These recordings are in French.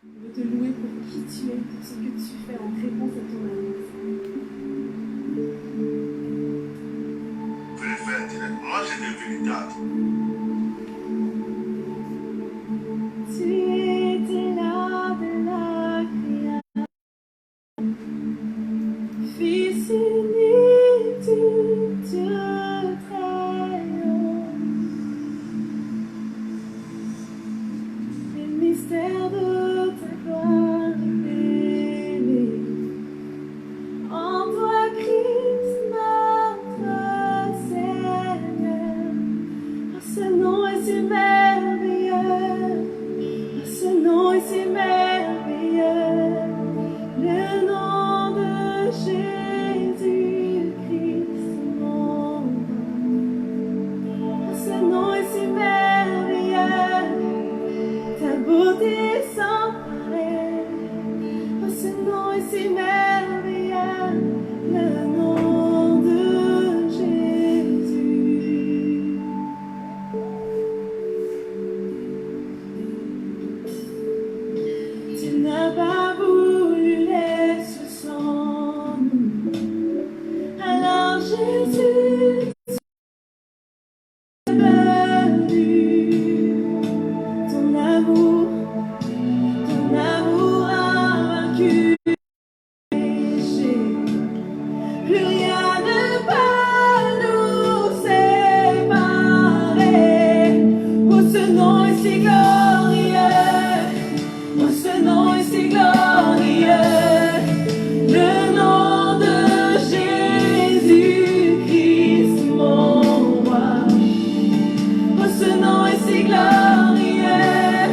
Je veux te louer pour qui tu es, pour ce que tu fais en réponse à ton amour. Vous pouvez le faire direct. Moi, j'ai des vérités. Tu étais là de la création, Fils unique du Dieu très haut. Les mystères de ta gloire révélés. En toi, Christ, notre Seigneur. Oh, ce nom est si merveilleux. Oh, ce nom est si merveilleux. Le nom de Jésus-Christ, mon roi. Oh, ce nom est si merveilleux. Ta beauté est sans pareil. Oh, ce nom est si merveilleux. Le nom de Jésus. Tu n'as pas voulu laisser sans nous. Alors Jésus est venu. Ton amour a vaincu le péché. Plus rien ne peut nous séparer. Oh, ce nom est si glorieux. Oh, ce nom est si glorieux. Le nom de Jésus-Christ, mon roi. Oh, ce nom est si glorieux.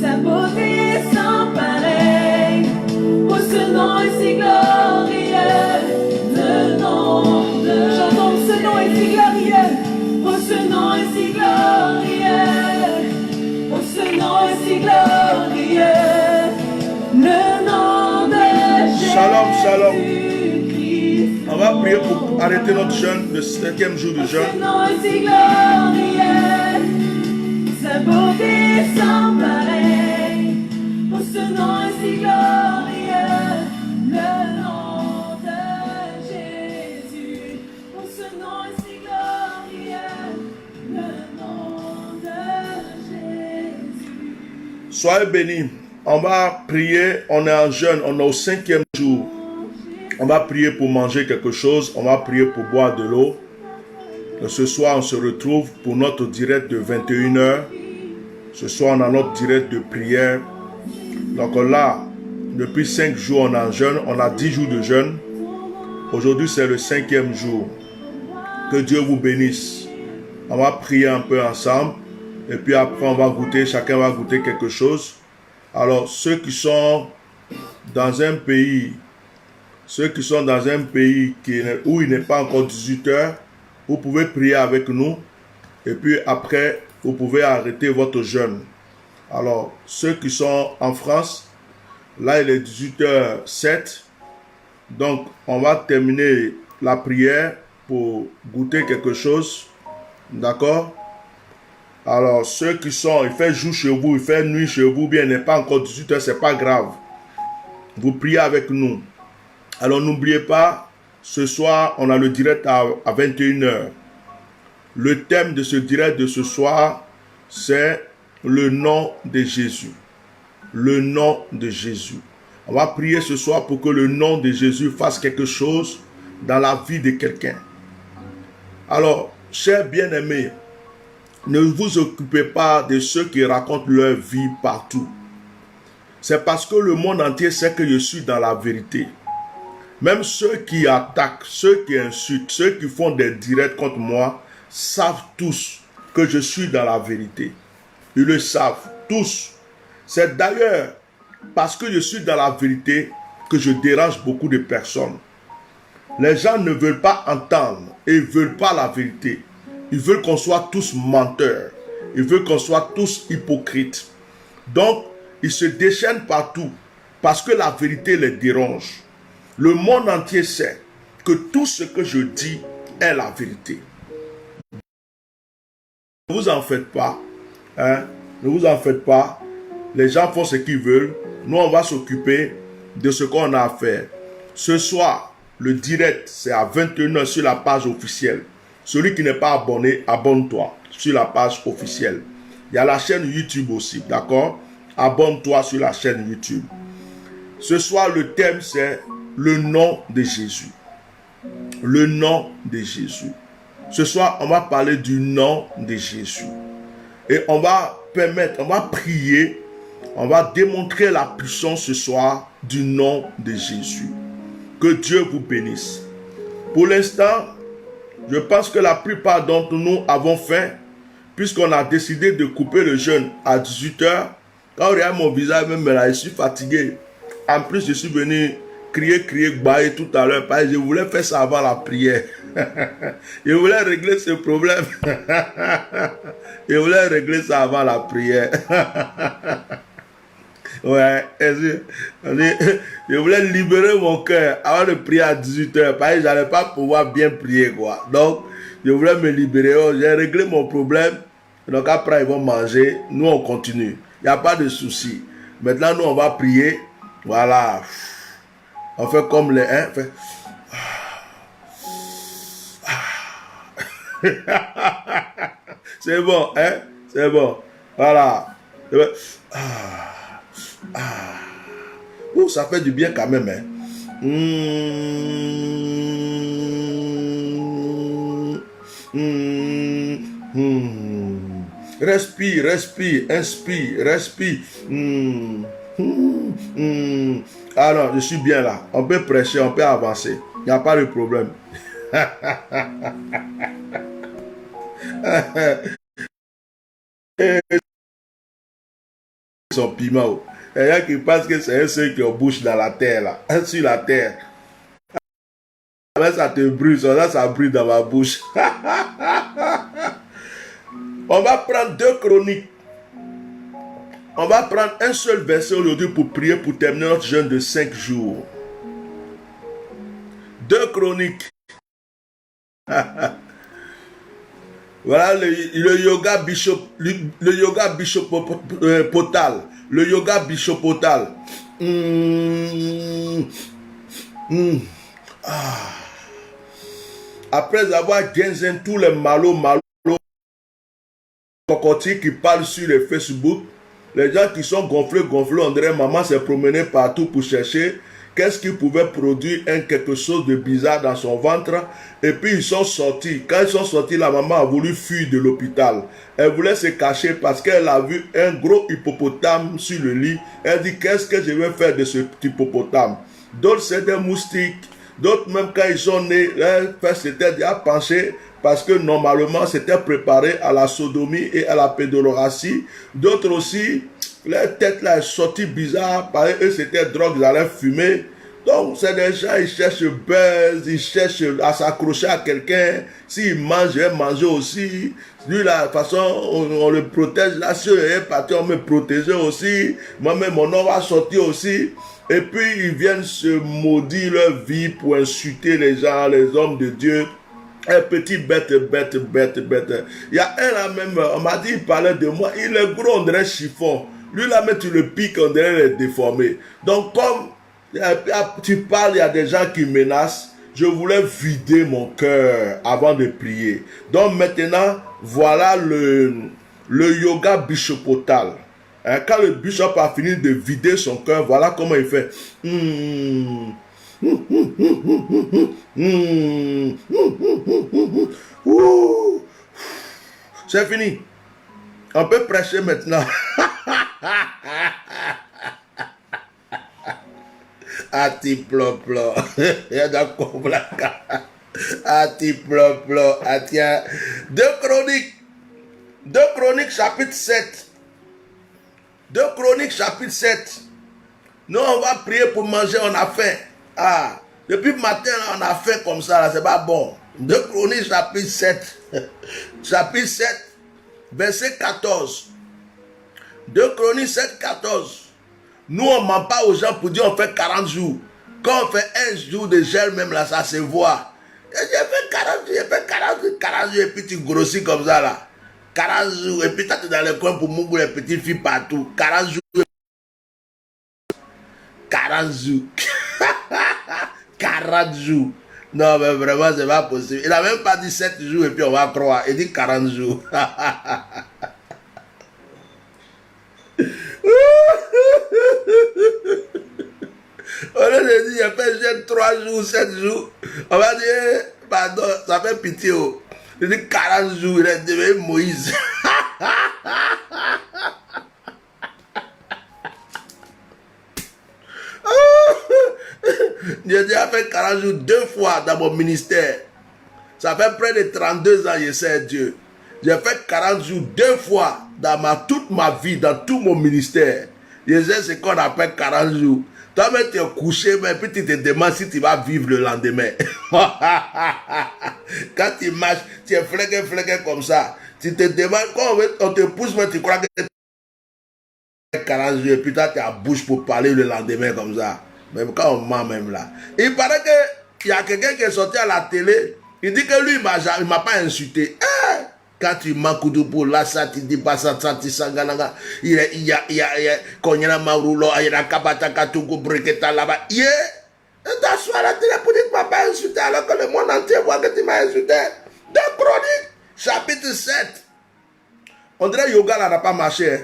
Sa beauté est sans pareil. Oh, ce nom est si glorieux. Le nom de... J'entends, ce nom est si glorieux. Oh, ce nom est si glorieux. Oh, ce nom est si glorieux. Le nom de Jésus. Shalom, shalom. On va prier pour arrêter notre jeûne, le 5e jour du jeûne. Ce nom est si glorieux. Sa beauté est sans pareil. Oh, ce nom est si glorieux. Le nom de Jésus. Oh, ce nom est si glorieux. Le nom de Jésus. Soyez bénis. On va prier, on est en jeûne, on est au 5e jour. On va prier pour manger quelque chose, on va prier pour boire de l'eau. Ce soir, on se retrouve pour notre direct de 21h. Ce soir, on a notre direct de prière. Donc là, depuis 5 jours, on est en jeûne, on a 10 jours de jeûne. Aujourd'hui, c'est le 5e jour. Que Dieu vous bénisse. On va prier un peu ensemble. Et puis après, on va goûter, chacun va goûter quelque chose. Alors, ceux qui sont dans un pays où il n'est pas encore 18 heures, vous pouvez prier avec nous. Et puis après, vous pouvez arrêter votre jeûne. Alors, ceux qui sont en France, là, il est 18h07. Donc, on va terminer la prière pour goûter quelque chose. D'accord? Alors, ceux qui sont, il fait jour chez vous, il fait nuit chez vous, bien, il n'est pas encore 18h, c'est pas grave. Vous priez avec nous. Alors, n'oubliez pas, ce soir, on a le direct à 21h. Le thème de ce direct de ce soir, c'est le nom de Jésus. Le nom de Jésus. On va prier ce soir pour que le nom de Jésus fasse quelque chose dans la vie de quelqu'un. Alors, chers bien-aimés, ne vous occupez pas de ceux qui racontent leur vie partout. C'est parce que le monde entier sait que je suis dans la vérité. Même ceux qui attaquent, ceux qui insultent, ceux qui font des directs contre moi, savent tous que je suis dans la vérité. Ils le savent tous. C'est d'ailleurs parce que je suis dans la vérité que je dérange beaucoup de personnes. Les gens ne veulent pas entendre et ils ne veulent pas la vérité. Ils veulent qu'on soit tous menteurs. Ils veulent qu'on soit tous hypocrites. Donc, ils se déchaînent partout parce que la vérité les dérange. Le monde entier sait que tout ce que je dis est la vérité. Ne vous en faites pas. Ne vous en faites pas. Les gens font ce qu'ils veulent. Nous, on va s'occuper de ce qu'on a à faire. Ce soir, le direct, c'est à 21h sur la page officielle. Celui qui n'est pas abonné, abonne-toi sur la page officielle. Il y a la chaîne YouTube aussi, d'accord? Abonne-toi sur la chaîne YouTube. Ce soir, le thème, c'est le nom de Jésus. Le nom de Jésus. Ce soir, on va parler du nom de Jésus. Et on va permettre, on va prier, on va démontrer la puissance ce soir du nom de Jésus. Que Dieu vous bénisse. Pour l'instant, je pense que la plupart d'entre nous avons faim, puisqu'on a décidé de couper le jeûne à 18h. Quand on regarde mon visage, même là, je suis fatigué. En plus, je suis venu crier, bailler tout à l'heure, parce que je voulais faire ça avant la prière. Je voulais régler ce problème. Je voulais régler ça avant la prière. Ouais, je voulais libérer mon cœur avant de prier à 18h, parce que je n'allais pas pouvoir bien prier, quoi. Donc, je voulais me libérer. J'ai réglé mon problème. Donc, après, ils vont manger. Nous, on continue. Il n'y a pas de souci. Maintenant, nous, on va prier. Voilà. On fait comme les... Hein, fait... C'est bon, hein? C'est bon. Voilà. Oh, ça fait du bien quand même, hein? Respire, respire, inspire, respire. Alors, je suis bien là. On peut prêcher, on peut avancer. Il n'y a pas de problème. Son piment. Il y a qui pense que c'est un seul qui bouche dans la terre, là. Sur la terre. Là, ça te brûle, ça brûle dans ma bouche. On va prendre 2 Chroniques. On va prendre un seul verset aujourd'hui pour prier, pour terminer notre jeûne de 5 jours. 2 Chroniques. Voilà le yoga bishopotal. Le yoga bishopotal. Après avoir gagné tous les malos cocotiers qui parlent sur les Facebook, les gens qui sont gonflés, on dirait maman s'est promenée partout pour chercher qu'est-ce qui pouvait produire quelque chose de bizarre dans son ventre. Et puis ils sont sortis. Quand ils sont sortis, la maman a voulu fuir de l'hôpital. Elle voulait se cacher parce qu'elle a vu un gros hippopotame sur le lit. Elle dit, qu'est-ce que je vais faire de ce hippopotame? D'autres, c'est des moustiques. D'autres, même quand ils sont nés, leur père s'était déjà penché parce que normalement, c'était préparé à la sodomie et à la pédorastie. D'autres aussi, leur tête là est sortie bizarre, parce que eux c'était drogue, ils allaient fumer. Donc c'est des gens, ils cherchent buzz, ils cherchent à s'accrocher à quelqu'un. S'ils mangent, je vais manger aussi. Lui là, de toute façon, on le protège. Là, si je est parti, on me protéger aussi. Moi-même, mon nom va sortir aussi. Et puis ils viennent se maudire leur vie pour insulter les gens, les hommes de Dieu. Un petit bête. Il y a un là même, on m'a dit, il parlait de moi. Il est gros, on dirait chiffon. Lui là, mais tu le piques, on dirait les déformé. Donc comme tu parles, il y a des gens qui menacent. Je voulais vider mon cœur avant de prier. Donc maintenant, voilà le yoga bishopotal. Hein, quand le bishop a fini de vider son cœur, voilà comment il fait. C'est fini. On peut prêcher maintenant. Ati plop-plop. Il y a d'accord. Ati plop-plop. Atia. 2 Chroniques chapitre 7. 2 Chroniques chapitre 7. Nous on va prier pour manger, on a faim. Ah, depuis le matin là, on a faim comme ça, là, c'est pas bon. 2 Chroniques chapitre 7. Chapitre 7, verset 14. 2 Chroniques 7, 14. Nous, on ne ment pas aux gens pour dire on fait 40 jours. Quand on fait un jour de gel, même là, ça se voit. J'ai fait 40 jours, et puis tu grossis comme ça là. 40 jours, et puis tu es dans le coin pour mourir les petites filles partout. 40 jours. 40 jours. 40 jours. Non, mais vraiment, c'est pas possible. Il n'a même pas dit 7 jours et puis on va croire. Il dit 40 jours. On a dit, il fait juste 3 jours, 7 jours. On va dire, pardon, ça fait pitié. Il dit 40 jours, il est devenu Moïse. J'ai déjà fait 40 jours 2 fois dans mon ministère. Ça fait près de 32 ans que je sers Dieu. J'ai fait 40 jours 2 fois dans toute ma vie, dans tout mon ministère. Je sais ce qu'on appelle 40 jours. Toi-même, tu es couché, mais puis tu te demandes si tu vas vivre le lendemain. Quand tu marches, tu es flégué comme ça. Tu te demandes, quand on te pousse, mais tu crois que tu as 40 jours, et puis toi, tu as la bouche pour parler le lendemain comme ça. Même quand on ment même là. Il paraît qu'il y a quelqu'un qui est sorti à la télé, il dit que lui, il m'a pas insulté. Quand tu mens pour là, ça, tu dis pas ça, tu sangananga. Il y a, Konyana Marulo, il y a Kabata Katuku Breketa là-bas. Yeah! T'assois à la télé pour dire que tu m'as pas insulté alors que le monde entier voit que tu m'as insulté. Deux Chroniques, chapitre 7. On dirait yoga là n'a pas marché. Hein.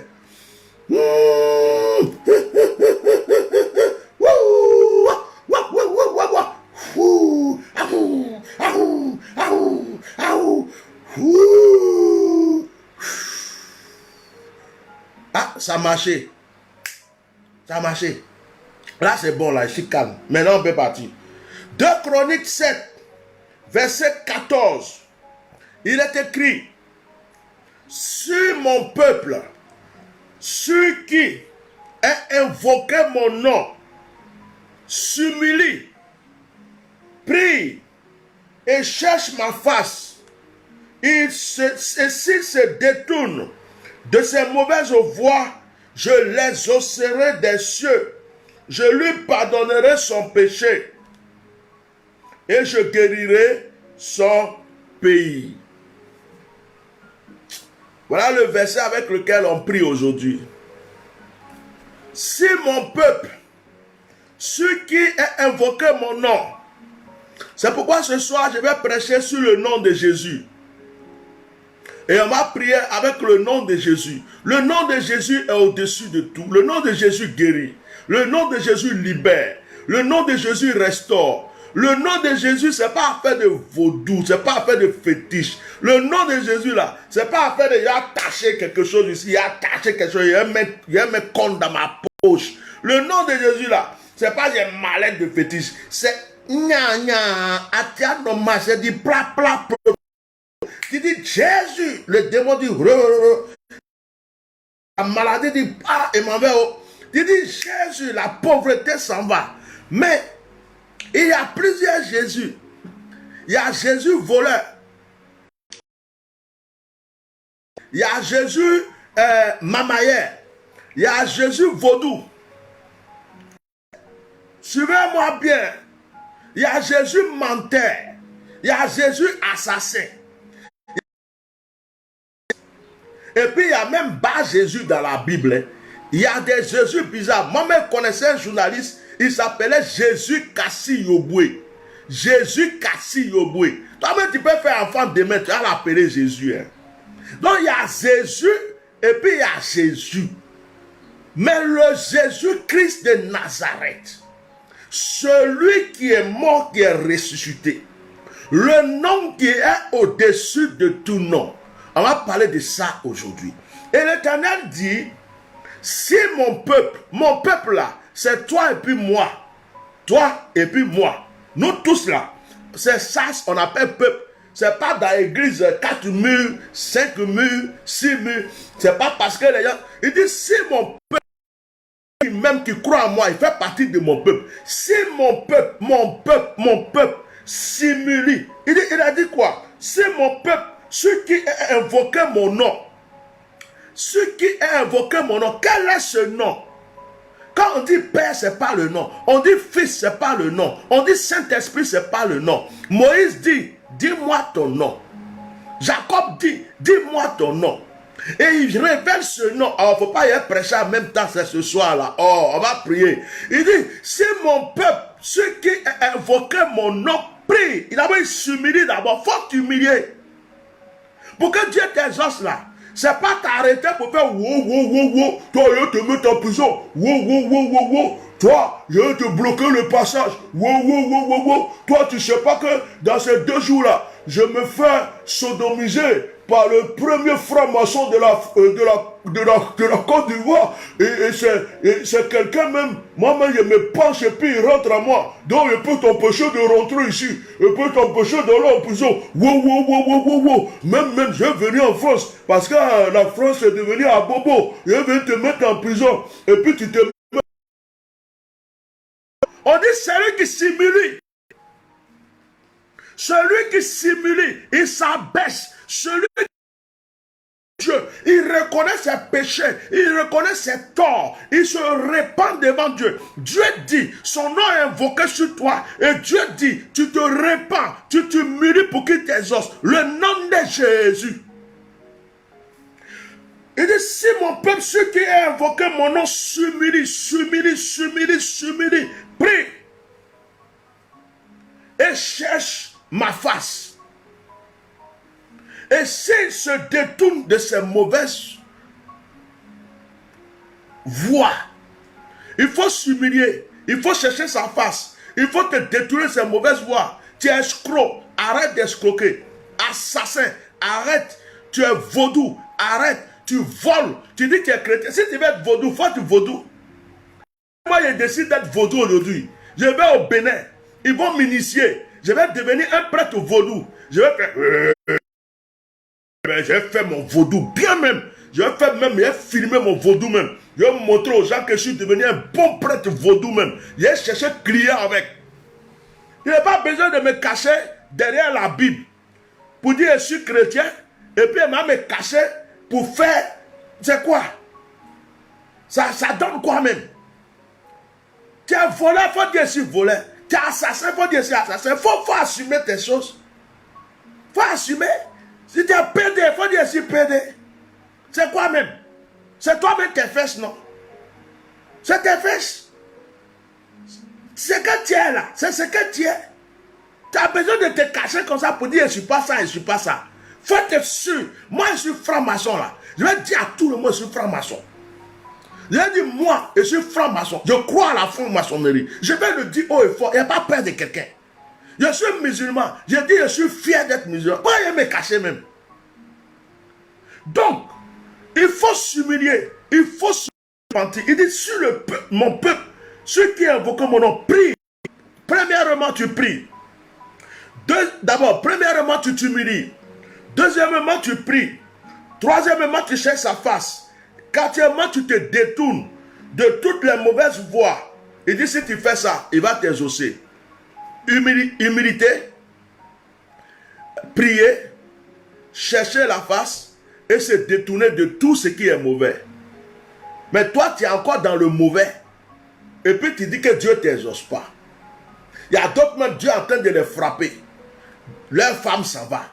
Ah, ça a marché. Ça a marché. Là, c'est bon, là, je suis calme. Maintenant, on peut partir. 2 Chroniques 7, verset 14. Il est écrit: sur mon peuple, ceux qui ont invoqué mon nom, s'humilient, prient et cherchent ma face, et s'ils se détournent de ces mauvaises voies, je les osserai des cieux, je lui pardonnerai son péché et je guérirai son pays. Voilà le verset avec lequel on prie aujourd'hui. Si mon peuple, ceux qui ont invoqué mon nom, c'est pourquoi ce soir je vais prêcher sur le nom de Jésus. Et on va prier avec le nom de Jésus. Le nom de Jésus est au-dessus de tout. Le nom de Jésus guérit. Le nom de Jésus libère. Le nom de Jésus restaure. Le nom de Jésus, ce n'est pas affaire de vaudou, ce n'est pas affaire de fétiche. Le nom de Jésus là, ce n'est pas affaire de il a attaché quelque chose ici, il a attaché quelque chose, il a mis compte dans ma poche. Le nom de Jésus là, ce n'est pas un malade de fétiche, c'est gna gna, atianoma, c'est du pla pla. Tu dis Jésus, le démon dit la maladie dit ah, et m'en va. Tu dis Jésus, la pauvreté s'en va. Mais il y a plusieurs Jésus. Il y a Jésus voleur. Il y a Jésus mamailleur. Il y a Jésus vaudou. Suivez-moi bien. Il y a Jésus menteur. Il y a Jésus assassin. Et puis il y a même bas Jésus dans la Bible. Il y a des Jésus bizarres. Moi-même connaissais un journaliste. Il s'appelait Jésus Kassi Yoboué. Jésus Kassi Yoboué. Toi-même, tu peux faire enfant demain, tu vas l'appeler Jésus. Hein. Donc, il y a Jésus et puis il y a Jésus. Mais le Jésus-Christ de Nazareth, celui qui est mort, qui est ressuscité, le nom qui est au-dessus de tout nom. On va parler de ça aujourd'hui. Et l'Éternel dit, si mon peuple là, c'est toi et puis moi. Toi et puis moi. Nous tous là. C'est ça qu'on appelle peuple. C'est pas dans l'église 4 murs, 5 murs, 6 murs. C'est pas parce que les gens... Il dit, si mon peuple, même qui croit en moi, il fait partie de mon peuple. Si mon peuple s'humilie. Il a dit quoi? Si mon peuple, ceux qui ont invoqué mon nom, ceux qui ont invoqué mon nom, quel est ce nom? Quand on dit Père, ce n'est pas le nom. On dit Fils, ce n'est pas le nom. On dit Saint-Esprit, ce n'est pas le nom. Moïse dit, dis-moi ton nom. Jacob dit, dis-moi ton nom. Et il révèle ce nom. Alors, il ne faut pas y être prêché en même temps, c'est ce soir-là. Oh, on va prier. Il dit, si mon peuple, ceux qui invoquaient mon nom, prient. Il d'abord, il s'humilie d'abord. Il faut t'humilier. Pour que Dieu t'exauce là. C'est pas t'arrêter pour faire wow, wow, wow, wow. Toi, je te mets en prison. Wow, wow, wow, wow, wow. Toi, je vais te bloquer le passage. Wow, wow, wow, wow, wow. Toi, tu sais pas que dans ces 2 jours-là, je me fais sodomiser par le premier franc-maçon de la Côte d'Ivoire. Et c'est quelqu'un même. Moi-même, je me penche et puis il rentre à moi. Donc, il peut t'empêcher de rentrer ici. Il peut t'empêcher d'aller en prison. Wow, wow, wow, wow, wow, wow. Même, je vais venir en France. Parce que la France est devenue à bobo. Je vais te mettre en prison. Et puis, tu te... On dit celui qui simule. Celui qui simule, il s'abaisse. Celui qui Dieu, il reconnaît ses péchés, il reconnaît ses torts, il se répand devant Dieu. Dieu dit, son nom est invoqué sur toi, et Dieu dit, tu te répands, tu t'humilies pour qu'il t'exauce. Le nom de Jésus. Il dit, si mon peuple, ceux qui ont invoqué mon nom, s'humilie, prie et cherche ma face. Et s'il se détourne de ses mauvaises voies, il faut s'humilier, il faut chercher sa face, il faut te détourner de ses mauvaises voies. Tu es escroc, arrête d'escroquer. Assassin, arrête. Tu es vaudou, arrête. Tu voles, tu dis que tu es chrétien. Si tu veux être vaudou, il faut que tu vaudou. Moi, je décide d'être vaudou aujourd'hui. Je vais au Bénin, ils vont m'initier. Je vais devenir un prêtre vaudou. Je vais faire mon vaudou bien même. Je vais filmer mon vaudou même. Je vais montrer aux gens que je suis devenu un bon prêtre vaudou même. Je vais chercher client avec. Il n'y a pas besoin de me cacher derrière la Bible pour dire que je suis chrétien et puis il m'a me cacher pour faire, c'est quoi? Ça donne quoi même? Tu es voleur, il faut dire que je suis voleur. Tu es assassin, il faut dire que je suis assassin. Il faut assumer tes choses. Il faut assumer. Si tu es pédé, il faut dire que je suis pédé. C'est quoi même? C'est toi-même tes fesses, non? C'est tes fesses. C'est que tu es là. C'est ce que tu es. Tu as besoin de te cacher comme ça pour dire je ne suis pas ça, je ne suis pas ça. Faut être sûr. Moi, je suis franc-maçon là. Je vais dire à tout le monde, je suis franc-maçon. Je vais dire, moi, je suis franc-maçon. Je crois à la franc-maçonnerie. Je vais le dire haut et fort. Il n'y a pas peur de quelqu'un. Je suis musulman. Je dis, je suis fier d'être musulman. Pourquoi il me cacher même? Donc, il faut s'humilier. Il faut se repentir. Il dit, sur mon peuple, ceux qui invoquent mon nom, prie. Premièrement, tu pries. D'abord, premièrement, tu t'humilies. Deuxièmement, tu pries. Troisièmement, tu cherches sa face. Quatrièmement, tu te détournes de toutes les mauvaises voies. Il dit, si tu fais ça, il va t'exaucer. Humilité, prier, chercher la face et se détourner de tout ce qui est mauvais. Mais toi, tu es encore dans le mauvais. Et puis tu dis que Dieu ne t'exauce pas. Il y a d'autres même, Dieu est en train de les frapper. Leur femme s'en va.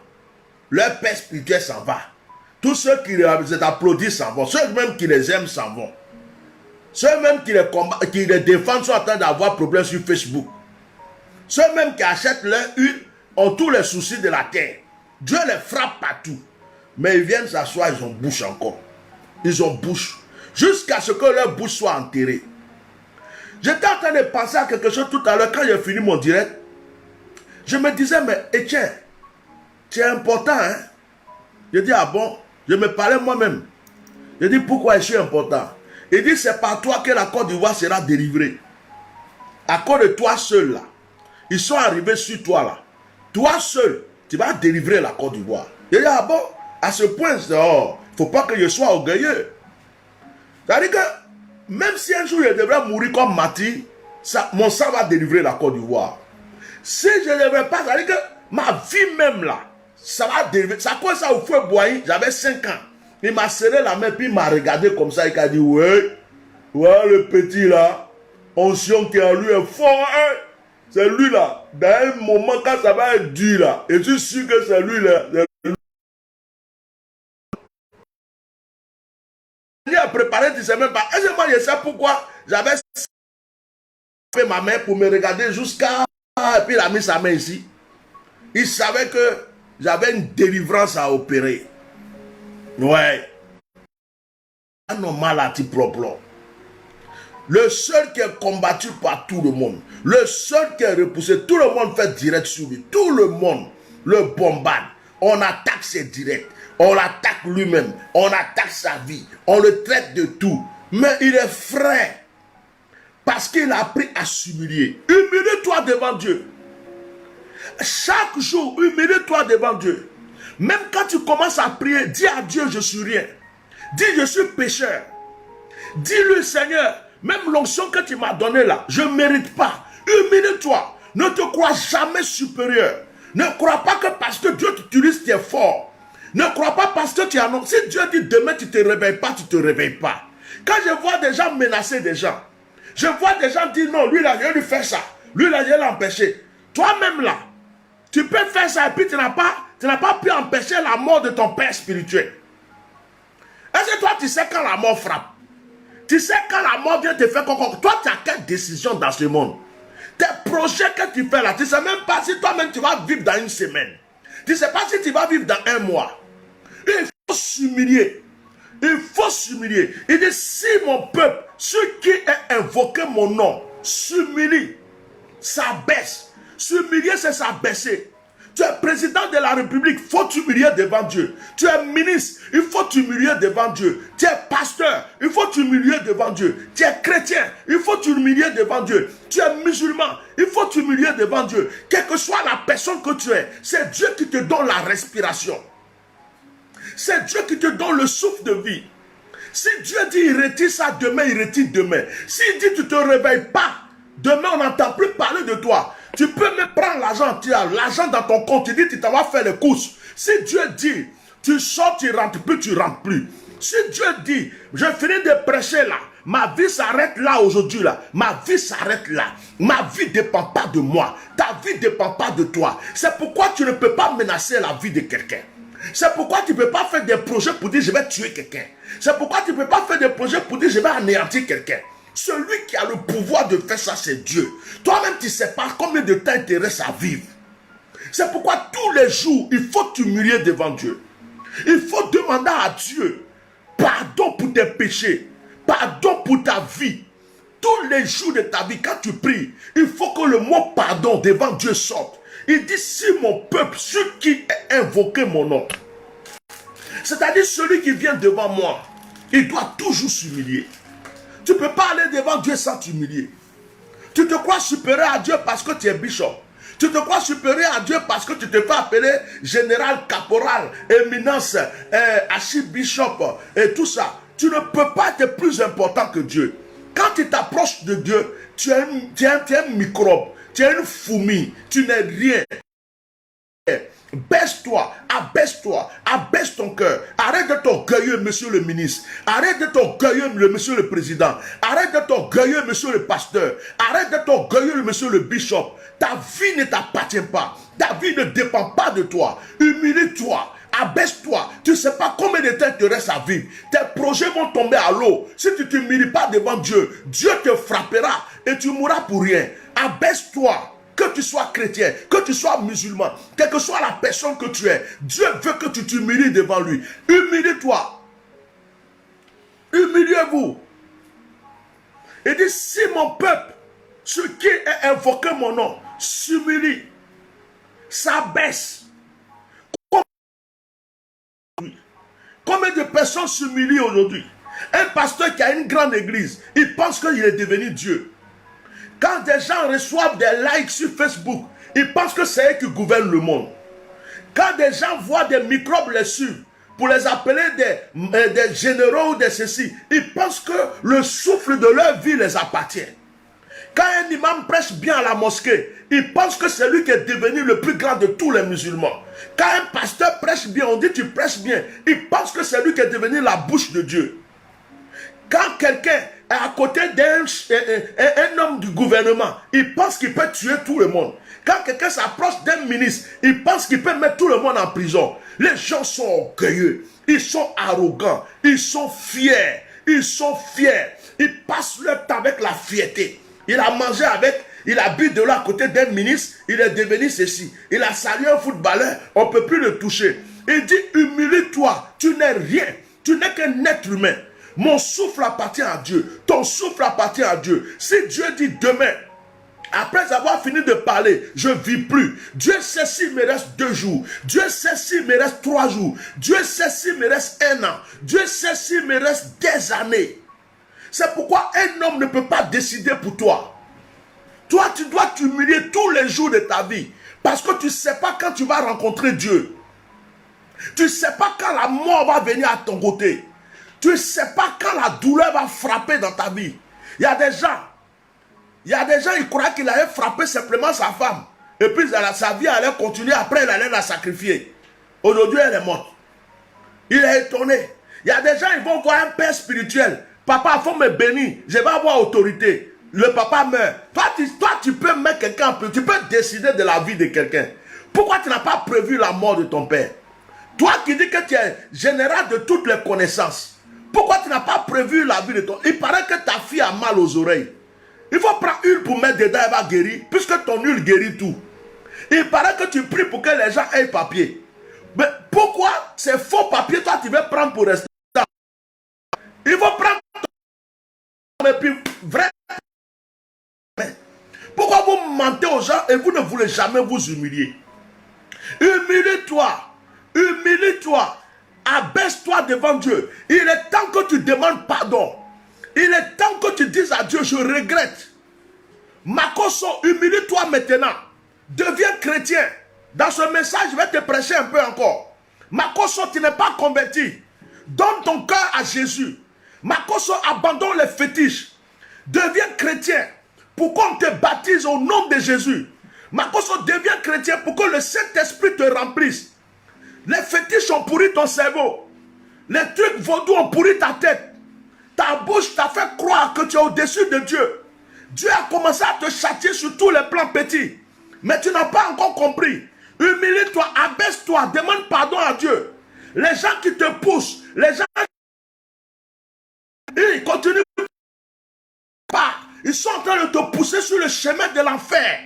Leur père spirituel s'en va. Tous ceux qui les applaudissent s'en vont. Ceux même qui les aiment s'en vont. Ceux même qui les défendent sont en train d'avoir problème sur Facebook. Ceux même qui achètent leur huile ont tous les soucis de la terre. Dieu les frappe partout. Mais ils viennent s'asseoir, ils ont bouche encore. Ils ont bouche. Jusqu'à ce que leur bouche soit enterrée. J'étais en train de penser à quelque chose tout à l'heure quand j'ai fini mon direct. Je me disais, mais Etienne, c'est important, hein? Je dis, ah bon? Je me parlais moi-même. Je dis, pourquoi je suis important? Il dit, c'est par toi que la Côte d'Ivoire sera délivrée. À cause de toi seul, là. Ils sont arrivés sur toi, là. Toi seul, tu vas délivrer la Côte d'Ivoire. Je dis, ah bon? À ce point, il ne faut pas que je sois orgueilleux. C'est-à-dire que, même si un jour je devrais mourir comme Mati, mon sang va délivrer la Côte d'Ivoire. Si je ne devrais pas, c'est-à-dire que ma vie même là, ça va délivrer. Ça commence au feu Boyer, j'avais 5 ans. Il m'a serré la main, puis il m'a regardé comme ça, il a dit, ouais, le petit là, onction qui est en lui est fort, hein? C'est lui là. Dans un moment, quand ça va être dur là, et je suis sûr que c'est lui là. parler, tu ne sais même pas. Est-ce que moi, je sais pourquoi j'avais fait ma main pour me regarder jusqu'à... Et puis il a mis sa main ici. Il savait que j'avais une délivrance à opérer. Ouais. Anormal à ti propre. Le seul qui est combattu par tout le monde. Le seul qui est repoussé. Tout le monde fait direct sur lui. Tout le monde le bombarde. On attaque ses directs. On l'attaque lui-même. On attaque sa vie. On le traite de tout. Mais il est frais. Parce qu'il a appris à s'humilier. Humilie-toi devant Dieu. Chaque jour, humilie-toi devant Dieu. Même quand tu commences à prier, dis à Dieu, je suis rien. Dis, je suis pécheur. Dis-lui, Seigneur, même l'onction que tu m'as donnée là, je ne mérite pas. Humilie-toi. Ne te crois jamais supérieur. Ne crois pas que parce que Dieu t'utilise, tu es fort. Ne crois pas parce que tu annonces. Si Dieu dit demain, tu ne te réveilles pas, tu ne te réveilles pas. Quand je vois des gens menacer des gens, je vois des gens dire non, lui là, je vais lui faire ça. Lui là, je vais l'empêcher. Toi-même là, tu peux faire ça et puis tu n'as pas pu empêcher la mort de ton père spirituel. Est-ce que toi, tu sais quand la mort frappe? Tu sais quand la mort vient te faire quoi? Toi, tu as quelle décision dans ce monde? Tes projets que tu fais là, tu ne sais même pas si toi-même tu vas vivre dans une semaine. Tu ne sais pas si tu vas vivre dans un mois. Il faut s'humilier. Il faut s'humilier. Il dit, si mon peuple, ceux qui ont invoqué mon nom, s'humilie, s'abaisse. S'humilier, c'est s'abaisser. Tu es président de la République, il faut t'humilier devant Dieu. Tu es ministre, il faut t'humilier devant Dieu. Tu es pasteur, il faut t'humilier devant Dieu. Tu es chrétien, il faut t'humilier devant Dieu. Tu es musulman, il faut t'humilier devant Dieu. Quelle que soit la personne que tu es, c'est Dieu qui te donne la respiration. C'est Dieu qui te donne le souffle de vie. Si Dieu dit il retire ça demain, il retire demain. S'il dit tu ne te réveilles pas, demain on n'entend plus parler de toi. Tu peux même prendre l'argent, tu as l'argent dans ton compte, tu dis tu t'en vas faire les courses. Si Dieu dit tu sors, tu rentres plus, tu rentres plus. Si Dieu dit je finis de prêcher là, ma vie s'arrête là aujourd'hui là, ma vie s'arrête là. Ma vie ne dépend pas de moi, ta vie ne dépend pas de toi. C'est pourquoi tu ne peux pas menacer la vie de quelqu'un. C'est pourquoi tu ne peux pas faire des projets pour dire je vais tuer quelqu'un. C'est pourquoi tu ne peux pas faire des projets pour dire je vais anéantir quelqu'un. Celui qui a le pouvoir de faire ça, c'est Dieu. Toi-même, tu ne sais pas combien de temps il te reste à vivre. C'est pourquoi tous les jours, il faut t'humilier devant Dieu. Il faut demander à Dieu pardon pour tes péchés, pardon pour ta vie. Tous les jours de ta vie, quand tu pries, il faut que le mot pardon devant Dieu sorte. Il dit, si mon peuple, ceux qui ont invoqué mon nom, c'est-à-dire celui qui vient devant moi, il doit toujours s'humilier. Tu ne peux pas aller devant Dieu sans t'humilier. Tu te crois supérieur à Dieu parce que tu es bishop. Tu te crois supérieur à Dieu parce que tu te fais appeler général, caporal, éminence, archibishop et tout ça. Tu ne peux pas être plus important que Dieu. Quand tu t'approches de Dieu, tu es un microbe, tu es une fourmi, tu n'es rien. Baisse-toi, abaisse ton cœur. Arrête d'être orgueilleux, monsieur le ministre. Arrête d'être orgueilleux, monsieur le président. Arrête d'être orgueilleux, monsieur le pasteur. Arrête d'être orgueilleux, monsieur le bishop. Ta vie ne t'appartient pas. Ta vie ne dépend pas de toi. Humilie-toi, abaisse-toi. Tu ne sais pas combien de temps il te reste à vivre. Tes projets vont tomber à l'eau. Si tu ne t'humilies pas devant Dieu, Dieu te frappera et tu mourras pour rien. Abaisse-toi. Que tu sois chrétien, que tu sois musulman, quelle que soit la personne que tu es, Dieu veut que tu t'humilies devant lui. Humilie-toi. Humiliez-vous. Il dit, si mon peuple, ceux qui ont invoqué mon nom, s'humilie, s'abaisse. Combien de personnes s'humilient aujourd'hui? Un pasteur qui a une grande église, il pense qu'il est devenu Dieu. Quand des gens reçoivent des likes sur Facebook, ils pensent que c'est eux qui gouvernent le monde. Quand des gens voient des microbes les suivre, pour les appeler des généraux ou des ceci, ils pensent que le souffle de leur vie les appartient. Quand un imam prêche bien à la mosquée, ils pensent que c'est lui qui est devenu le plus grand de tous les musulmans. Quand un pasteur prêche bien, on dit tu prêches bien, ils pensent que c'est lui qui est devenu la bouche de Dieu. Quand quelqu'un est à côté d'un homme du gouvernement, il pense qu'il peut tuer tout le monde. Quand quelqu'un s'approche d'un ministre, il pense qu'il peut mettre tout le monde en prison. Les gens sont orgueilleux, ils sont arrogants, ils sont fiers, Ils sont fiers. Ils passent leur temps avec la fierté. Il a mangé avec, il a bu de l'eau à côté d'un ministre, il est devenu ceci. Il a salué un footballeur, on ne peut plus le toucher. Il dit, humilie-toi, tu n'es rien, tu n'es qu'un être humain. Mon souffle appartient à Dieu, ton souffle appartient à Dieu. Si Dieu dit demain, après avoir fini de parler, je ne vis plus. Dieu sait s'il me reste 2 jours. Dieu sait s'il me reste 3 jours. Dieu sait s'il me reste 1 an. Dieu sait s'il me reste des années. C'est pourquoi un homme ne peut pas décider pour toi. Toi, tu dois t'humilier tous les jours de ta vie. Parce que tu ne sais pas quand tu vas rencontrer Dieu. Tu ne sais pas quand la mort va venir à ton côté. Tu ne sais pas quand la douleur va frapper dans ta vie. Il y a des gens, ils croient qu'il allait frapper simplement sa femme. Et puis sa vie allait continuer. Après, il allait la sacrifier. Aujourd'hui, elle est morte. Il est étonné. Il y a des gens, ils vont voir un père spirituel. Papa, il faut me bénir. Je vais avoir autorité. Le papa meurt. Toi, tu peux mettre quelqu'un en peu. Tu peux décider de la vie de quelqu'un. Pourquoi tu n'as pas prévu la mort de ton père? Toi qui dis que tu es général de toutes les connaissances. Pourquoi tu n'as pas prévu la vie de ton... Il paraît que ta fille a mal aux oreilles. Il faut prendre huile pour mettre dedans, elle va guérir. Puisque ton huile guérit tout. Il paraît que tu pries pour que les gens aient papier. Mais pourquoi ces faux papiers, toi, tu veux prendre pour rester? Il faut prendre et puis vrai. Pourquoi vous mentez aux gens et vous ne voulez jamais vous humilier? Humilie-toi. Humilie-toi. Abaisse-toi devant Dieu. Il est temps que tu demandes pardon. Il est temps que tu dises à Dieu, je regrette. Makoso, humilie-toi maintenant. Deviens chrétien. Dans ce message, je vais te prêcher un peu encore. Makoso, tu n'es pas converti. Donne ton cœur à Jésus. Makoso, abandonne les fétiches. Deviens chrétien. Pour qu'on te baptise au nom de Jésus. Makoso, deviens chrétien pour que le Saint-Esprit te remplisse. Les fétiches ont pourri ton cerveau. Les trucs vaudous ont pourri ta tête. Ta bouche t'a fait croire que tu es au-dessus de Dieu. Dieu a commencé à te châtier sur tous les plans petits. Mais tu n'as pas encore compris. Humilie-toi, abaisse-toi, demande pardon à Dieu. Les gens qui te poussent, les gens ils continuent pas. Ils sont en train de te pousser sur le chemin de l'enfer.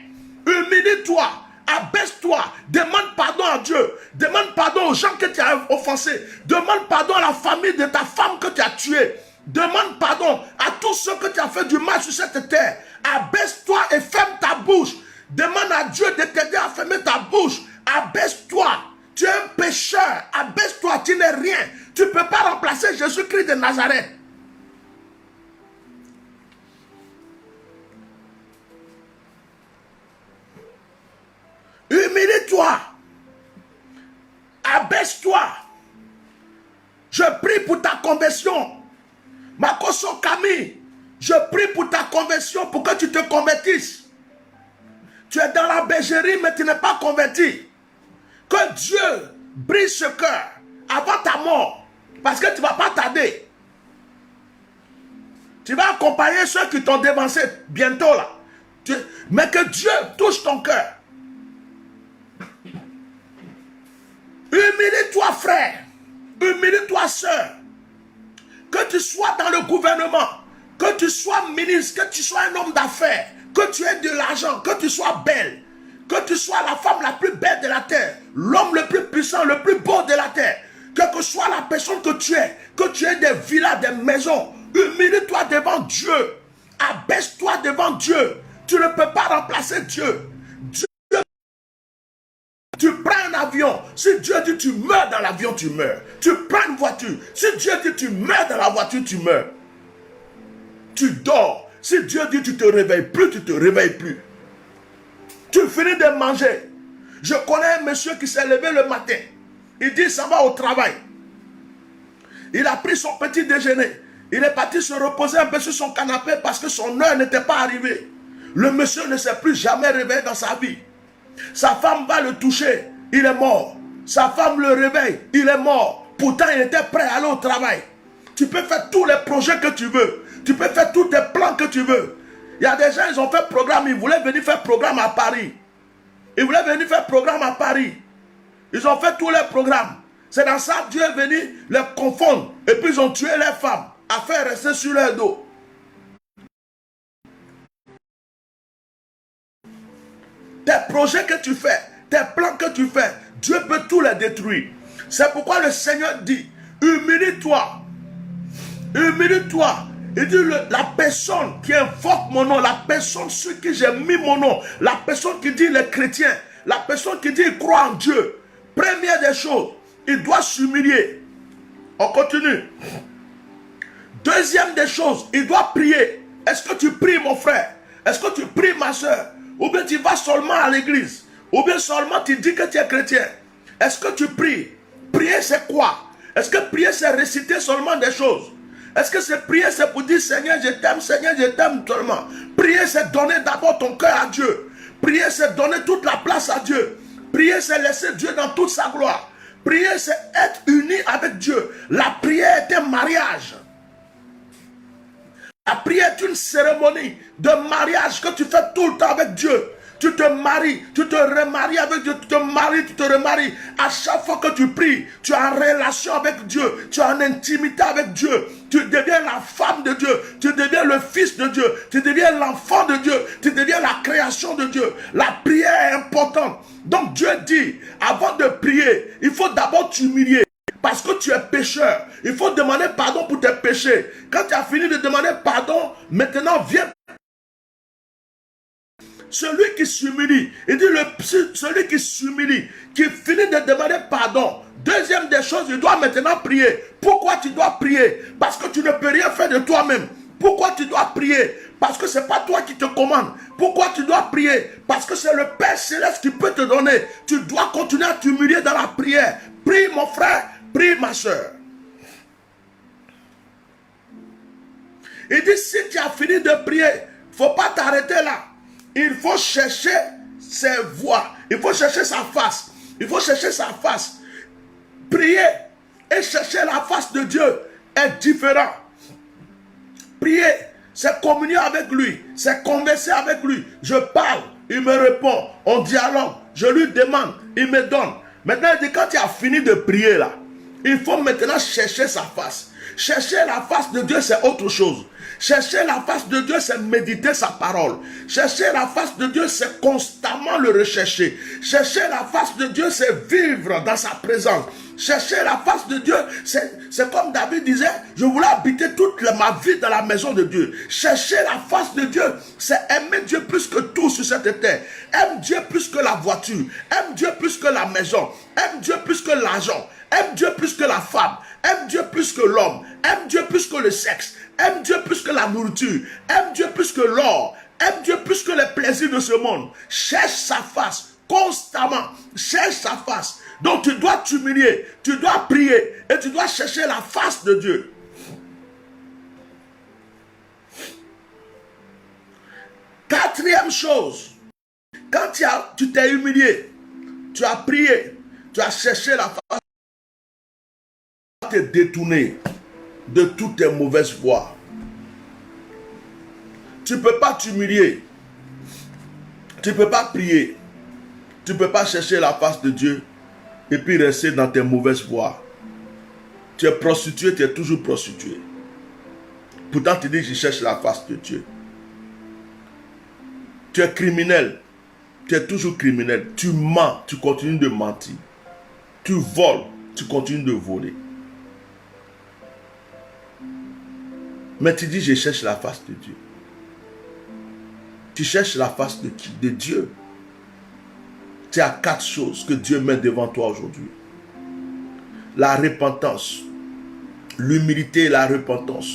Humilie-toi, abaisse-toi, demande pardon à Dieu. Demande pardon aux gens que tu as offensés. Demande pardon à la famille de ta femme que tu as tuée. Demande pardon à tous ceux que tu as fait du mal sur cette terre. Abaisse-toi et ferme ta bouche. Demande à Dieu de t'aider à fermer ta bouche. Abaisse-toi. Tu es un pécheur. Abaisse-toi. Tu n'es rien. Tu ne peux pas remplacer Jésus-Christ de Nazareth. Humilie-toi. Abaisse-toi. Je prie pour ta conversion. Makoso Kami, je prie pour ta conversion, pour que tu te convertisses. Tu es dans la bergerie, mais tu n'es pas converti. Que Dieu brise ce cœur avant ta mort. Parce que tu ne vas pas tarder. Tu vas accompagner ceux qui t'ont dévancé bientôt là. Mais que Dieu touche ton cœur. Humilie-toi frère. Humilie-toi sœur. Que tu sois dans le gouvernement, que tu sois ministre, que tu sois un homme d'affaires, que tu aies de l'argent, que tu sois belle, que tu sois la femme la plus belle de la terre, l'homme le plus puissant, le plus beau de la terre, que soit la personne que tu aies des villas, des maisons, humilie-toi devant Dieu, abaisse-toi devant Dieu. Tu ne peux pas remplacer Dieu. Tu prends un avion, si Dieu dit tu meurs dans l'avion, tu meurs. Tu prends une voiture, si Dieu dit tu meurs dans la voiture, tu meurs. Tu dors, si Dieu dit tu te réveilles plus, tu te réveilles plus. Tu finis de manger. Je connais un monsieur qui s'est levé le matin. Il dit ça va au travail. Il a pris son petit déjeuner. Il est parti se reposer un peu sur son canapé parce que son heure n'était pas arrivée. Le monsieur ne s'est plus jamais réveillé dans sa vie. Sa femme va le toucher, il est mort. Sa femme le réveille, il est mort. Pourtant, il était prêt à aller au travail. Tu peux faire tous les projets que tu veux. Tu peux faire tous tes plans que tu veux. Il y a des gens, ils ont fait programme, ils voulaient venir faire programme à Paris. Ils voulaient venir faire programme à Paris. Ils ont fait tous les programmes. C'est dans ça que Dieu est venu les confondre. Et puis ils ont tué les femmes. à faire rester sur leur dos. Tes projets que tu fais, tes plans que tu fais, Dieu peut tout les détruire. C'est pourquoi le Seigneur dit, humilie-toi. Humilie-toi. Il dit, la personne qui invoque mon nom, la personne sur qui j'ai mis mon nom, la personne qui dit les chrétiens, la personne qui dit il croit en Dieu. Première des choses, il doit s'humilier. On continue. Deuxième des choses, il doit prier. Est-ce que tu pries, mon frère? Est-ce que tu pries, ma soeur? Ou bien tu vas seulement à l'église? Ou bien seulement tu dis que tu es chrétien? Est-ce que tu pries? Prier, c'est quoi? Est-ce que prier, c'est réciter seulement des choses? Est-ce que c'est prier, c'est pour dire Seigneur, je t'aime seulement? Prier, c'est donner d'abord ton cœur à Dieu. Prier, c'est donner toute la place à Dieu. Prier, c'est laisser Dieu dans toute sa gloire. Prier, c'est être uni avec Dieu. La prière est un mariage. La prière est une cérémonie de mariage que tu fais tout le temps avec Dieu. Tu te maries, tu te remaries avec Dieu, tu te maries, tu te remaries. À chaque fois que tu pries, tu es en relation avec Dieu, tu es en intimité avec Dieu. Tu deviens la femme de Dieu, tu deviens le fils de Dieu, tu deviens l'enfant de Dieu, tu deviens la création de Dieu. La prière est importante. Donc Dieu dit, avant de prier, il faut d'abord t'humilier. Parce que tu es pécheur. Il faut demander pardon pour tes péchés. Quand tu as fini de demander pardon, maintenant viens. Celui qui s'humilie, il dit celui qui s'humilie, qui finit de demander pardon. Deuxième des choses, il doit maintenant prier. Pourquoi tu dois prier? Parce que tu ne peux rien faire de toi-même. Pourquoi tu dois prier? Parce que ce n'est pas toi qui te commande. Pourquoi tu dois prier? Parce que c'est le Père Céleste qui peut te donner. Tu dois continuer à t'humilier dans la prière. Prie mon frère, prie ma soeur. Il dit si tu as fini de prier, il ne faut pas t'arrêter là. Il faut chercher ses voies. Il faut chercher sa face. Il faut chercher sa face. Prier et chercher la face de Dieu est différent. Prier, c'est communier avec lui. C'est converser avec lui. Je parle, il me répond. On dialogue. Je lui demande, il me donne. Maintenant, il dit quand tu as fini de prier là, il faut maintenant chercher sa face. Chercher la face de Dieu, c'est autre chose. Chercher la face de Dieu, c'est méditer sa parole. Chercher la face de Dieu, c'est constamment le rechercher. Chercher la face de Dieu, c'est vivre dans sa présence. Chercher la face de Dieu, c'est comme David disait, je voulais habiter toute ma vie dans la maison de Dieu. Chercher la face de Dieu, c'est aimer Dieu plus que tout sur cette terre. Aime Dieu plus que la voiture. Aime Dieu plus que la maison. Aime Dieu plus que l'argent. Aime Dieu plus que la femme. Aime Dieu plus que l'homme. Aime Dieu plus que le sexe. Aime Dieu plus que la nourriture. Aime Dieu plus que l'or. Aime Dieu plus que les plaisirs de ce monde. Cherche sa face constamment. Cherche sa face. Donc tu dois t'humilier. Tu dois prier. Et tu dois chercher la face de Dieu. Quatrième chose. Quand tu t'es humilié, tu as prié, tu as cherché la face, te détourner de toutes tes mauvaises voies. Tu ne peux pas t'humilier. Tu ne peux pas prier. Tu ne peux pas chercher la face de Dieu et puis rester dans tes mauvaises voies. Tu es prostitué, tu es toujours prostitué. Pourtant, tu dis que je cherche la face de Dieu. Tu es criminel. Tu es toujours criminel. Tu mens, tu continues de mentir. Tu voles, tu continues de voler. Mais tu dis, je cherche la face de Dieu. Tu cherches la face de qui? De Dieu. Tu as 4 choses que Dieu met devant toi aujourd'hui. La repentance, l'humilité et la repentance.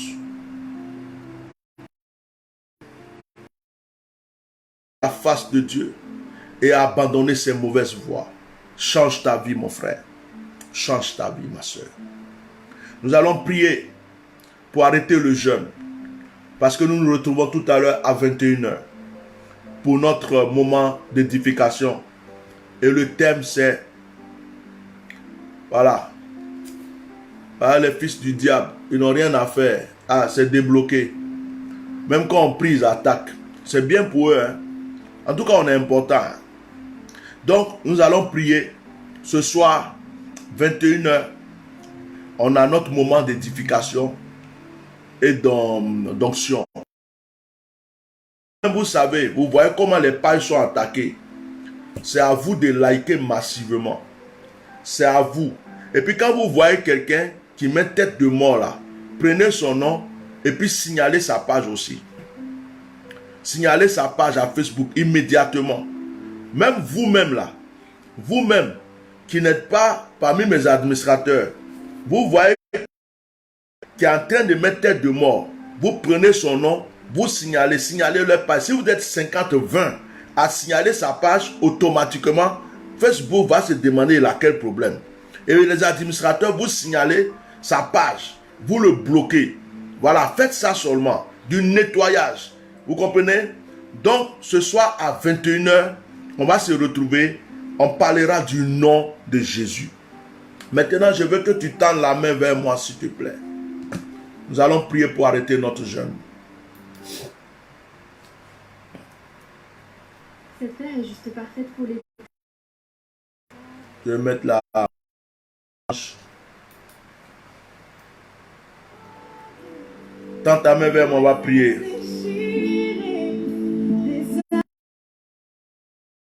La face de Dieu et abandonner ses mauvaises voies. Change ta vie, mon frère. Change ta vie, ma soeur. Nous allons prier pour arrêter le jeûne. Parce que nous nous retrouvons tout à l'heure à 21h pour notre moment d'édification. Et le thème c'est, voilà, les fils du diable, ils n'ont rien à faire. Ah, c'est débloqué. Même quand on prie, ils attaquent. C'est bien pour eux. Hein? En tout cas, on est important. Hein? Donc, nous allons prier ce soir, 21h. On a notre moment d'édification. et d'onction. Vous savez, vous voyez comment les pages sont attaquées. C'est à vous de liker massivement. C'est à vous. Et puis quand vous voyez quelqu'un qui met tête de mort là, prenez son nom et puis signalez sa page aussi. Signalez sa page à Facebook immédiatement. Même vous-même là, vous-même qui n'êtes pas parmi mes administrateurs, vous voyez qui est en train de mettre tête de mort, vous prenez son nom, vous signalez leur page. Si vous êtes 50-20 à signaler sa page, automatiquement, Facebook va se demander il a quel problème. Et les administrateurs, vous signalez sa page, vous le bloquez. Voilà, faites ça seulement, du nettoyage. Vous comprenez? Donc, ce soir à 21h, on va se retrouver, on parlera du nom de Jésus. Maintenant, je veux que tu tendes la main vers moi, s'il te plaît. Nous allons prier pour arrêter notre jeûne. Cette paire est juste parfaite pour les... Je vais mettre la hanche. Tends ta main vers moi, on va prier.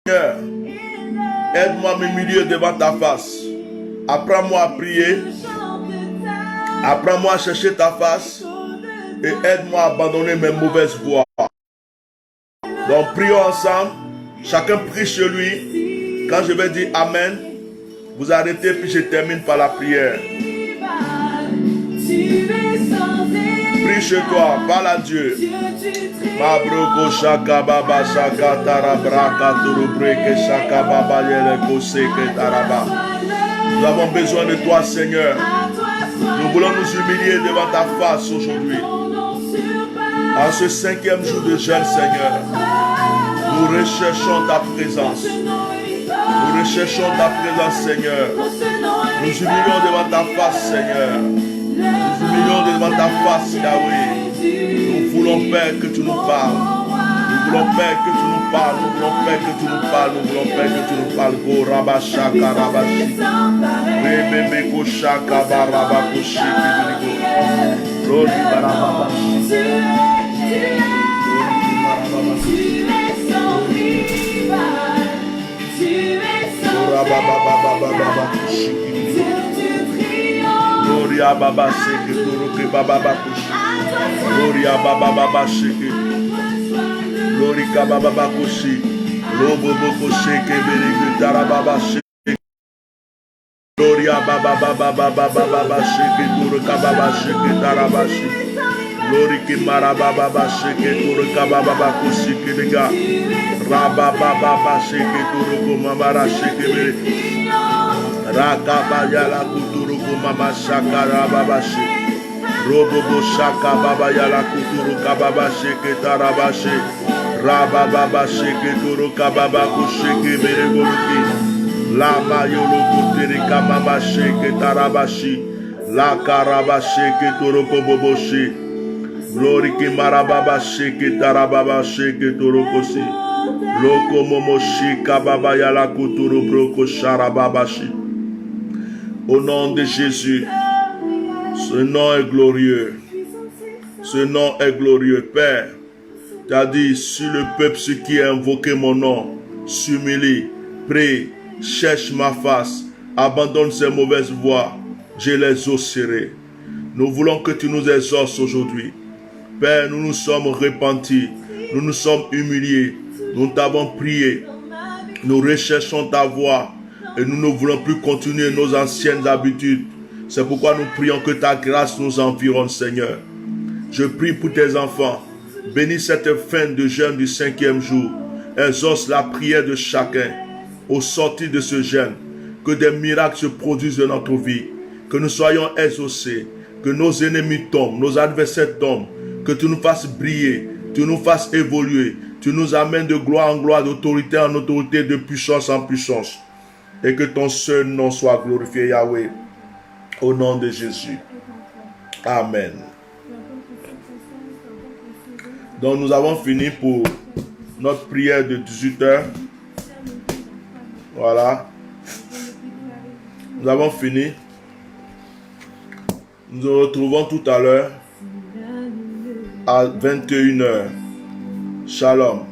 Seigneur, aide-moi à m'humilier devant ta face. Apprends-moi à prier. Apprends-moi à chercher ta face. Et aide-moi à abandonner mes mauvaises voies. Donc prions ensemble. Chacun prie chez lui. Quand je vais dire Amen, vous arrêtez puis je termine par la prière. Prie chez toi, parle à Dieu. Mabroko shaka baba shaka tarabraka turubreke shaka baba yele koseke taraba. Nous avons besoin de toi, Seigneur. Nous voulons nous humilier devant ta face aujourd'hui. En ce 5e jour de jeûne, Seigneur, nous recherchons ta présence. Nous recherchons ta présence, Seigneur. Nous humilions devant ta face, Seigneur. Nous humilions devant ta face, Yahweh. Nous voulons, Père, que tu nous parles. Nous voulons, Père, que tu nous parles. Nous voulons, Père, que tu nous parles. Nous voulons, Père, que tu nous parles. Go rabashaka rabashi. Rebebe koshaka barabakoshi. Lord, barababashi. Tu es sans rival, tu es sans Dieu du triomphe. Gloria baba seke turuke baba bakushi. Gloria baba baba sheke. Glorica baba bakushi. Lobo boko sheke bereke tarababa sheke. Gloria baba baba baba baba sheke turuka baba sheke tarabashi. Glorique marababa baba sheke turuka baba bakushi kidega. Rababa baba sheke turuko mamara sheke bereke. Rakabaya la kuturuku mama shakara babashi. Robobo shaka baba yala kuturuka babashi ketarabashi. Rababa sheke turuka baba kusheke beregoruki. Lama yolo kutirika mama sheke tarabashi. La karabashi keturuko boboshi. Glory ki marababa sheke tarababa sheke turukosi. Loko momoshi kababa yala kuturu broko sharababashi. Au nom de Jésus, ce nom est glorieux. Ce nom est glorieux, Père. Tu as dit, si le peuple, ceux qui a invoqué mon nom, s'humilie, prie, cherche ma face, abandonne ses mauvaises voies, je les exaucerai. Nous voulons que tu nous exauces aujourd'hui. Père, nous nous sommes repentis, nous nous sommes humiliés, nous t'avons prié, nous recherchons ta voix. Et nous ne voulons plus continuer nos anciennes habitudes. C'est pourquoi nous prions que ta grâce nous environne, Seigneur. Je prie pour tes enfants. Bénis cette fin de jeûne du 5e jour. Exauce la prière de chacun. Au sortir de ce jeûne, que des miracles se produisent dans notre vie. Que nous soyons exaucés. Que nos ennemis tombent, nos adversaires tombent. Que tu nous fasses briller. Tu nous fasses évoluer. Tu nous amènes de gloire en gloire, d'autorité en autorité, de puissance en puissance. Et que ton seul nom soit glorifié, Yahweh, au nom de Jésus. Amen. Donc nous avons fini pour notre prière de 18h. Voilà. Nous avons fini. Nous nous retrouvons tout à l'heure à 21 h. Shalom.